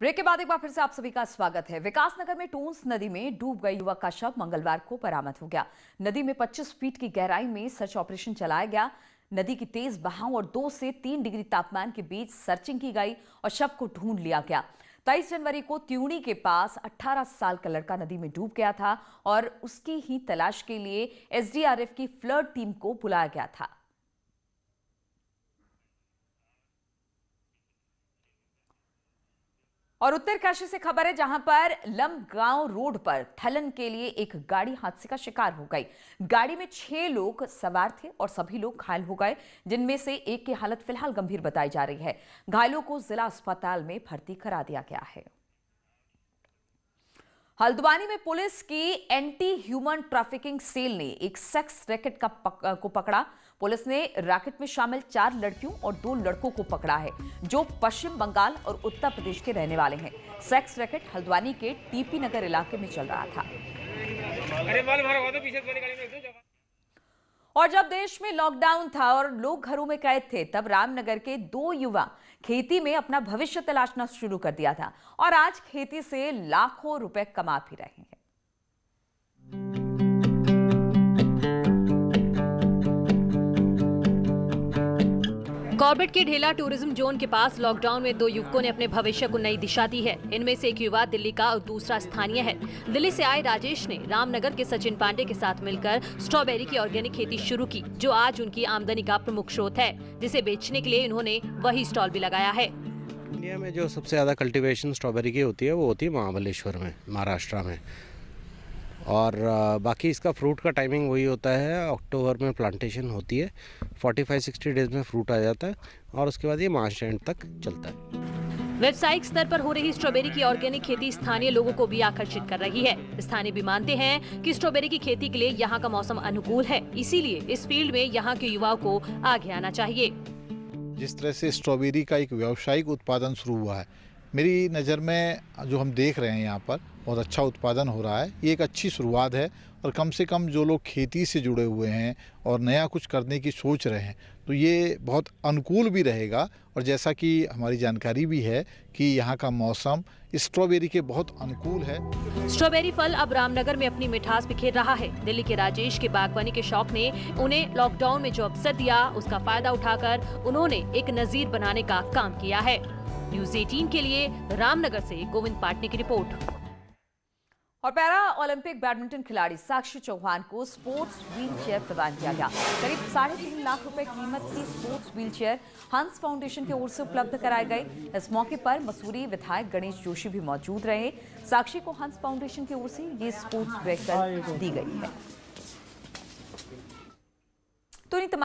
Break के बाद एक बार फिर से आप सभी का स्वागत है। विकासनगर में टूंस नदी में डूब गए युवक का शव मंगलवार को बरामद हो गया। नदी में 25 फीट की गहराई में सर्च ऑपरेशन चलाया गया। नदी की तेज बहाव और 2 से 3 डिग्री तापमान के बीच सर्चिंग की गई और शव को ढूंढ लिया गया। 23 जनवरी को त्यूणी के पास 18 साल का लड़का नदी में डूब गया था और उसकी ही तलाश के लिए एसडीआरएफ की फ्लड टीम को बुलाया गया था। और उत्तरकाशी से खबर है, जहां पर लमगांव रोड पर ठलन के लिए एक गाड़ी हादसे का शिकार हो गई। गाड़ी में 6 लोग सवार थे और सभी लोग घायल हो गए, जिनमें से एक की हालत फिलहाल गंभीर बताई जा रही है। घायलों को जिला अस्पताल में भर्ती करा दिया गया है। हल्द्वानी में पुलिस की एंटी ह्यूमन ट्रैफिकिंग सेल ने एक सेक्स रैकेट को पकड़ा। पुलिस ने रैकेट में शामिल 4 लड़कियों और 2 लड़कों को पकड़ा है, जो पश्चिम बंगाल और उत्तर प्रदेश के रहने वाले हैं। सेक्स रैकेट हल्द्वानी के टीपी नगर इलाके में चल रहा था। और जब देश में लॉकडाउन था और लोग घरों में कैद थे, तब रामनगर के 2 युवा खेती में अपना भविष्य तलाशना शुरू कर दिया था और आज खेती से लाखों रुपए कमा भी रहे हैं। कॉर्बेट के ढेला टूरिज्म जोन के पास लॉकडाउन में 2 युवकों ने अपने भविष्य को नई दिशा दी है। इनमें से एक युवा दिल्ली का और दूसरा स्थानीय है। दिल्ली से आए राजेश ने रामनगर के सचिन पांडे के साथ मिलकर स्ट्रॉबेरी की ऑर्गेनिक खेती शुरू की, जो आज उनकी आमदनी का प्रमुख स्रोत है, जिसे बेचने के लिए इन्होंने वही स्टॉल भी लगाया है। इंडिया में जो सबसे ज्यादा कल्टीवेशन स्ट्रॉबेरी की होती है वो होती है महाबलेश्वर में, महाराष्ट्र में। और बाकी इसका फ्रूट का टाइमिंग वही होता है, अक्टूबर में प्लांटेशन होती है, 45-60 डेज में फ्रूट आ जाता है और उसके बाद ये मार्च एंड तक चलता है। व्यावसायिक स्तर पर हो रही स्ट्रॉबेरी की ऑर्गेनिक खेती स्थानीय लोगों को भी आकर्षित कर रही है। स्थानीय भी मानते हैं कि स्ट्रॉबेरी की खेती के लिए यहाँ का मौसम अनुकूल है, इसीलिए इस फील्ड में यहाँ के युवाओं को आगे आना चाहिए। जिस तरह से स्ट्रॉबेरी का एक व्यावसायिक उत्पादन शुरू हुआ है, मेरी नज़र में जो हम देख रहे हैं यहाँ पर बहुत अच्छा उत्पादन हो रहा है। ये एक अच्छी शुरुआत है और कम से कम जो लोग खेती से जुड़े हुए हैं और नया कुछ करने की सोच रहे हैं, तो ये बहुत अनुकूल भी रहेगा। और जैसा कि हमारी जानकारी भी है कि यहाँ का मौसम स्ट्रॉबेरी के बहुत अनुकूल है। स्ट्रॉबेरी फल अब रामनगर में अपनी मिठास बिखेर रहा है। दिल्ली के राजेश के बागवानी के शौक ने उन्हें लॉकडाउन में जो अवसर दिया, उसका फायदा उठाकर उन्होंने एक नजीर बनाने का काम किया है। न्यूज़ 18 के लिए रामनगर से गोविंद पाटनी की रिपोर्ट। और पैरा ओलंपिक बैडमिंटन खिलाड़ी साक्षी चौहान को स्पोर्ट्स व्हील चेयर प्रदान किया गया। करीब 3.5 लाख रुपए कीमत की स्पोर्ट्स व्हील चेयर हंस फाउंडेशन की ओर से उपलब्ध कराए गए। इस मौके पर मसूरी विधायक गणेश जोशी भी मौजूद रहे। साक्षी को हंस फाउंडेशन की ओर से ये स्पोर्ट्स व्हीकल दी गई है। तो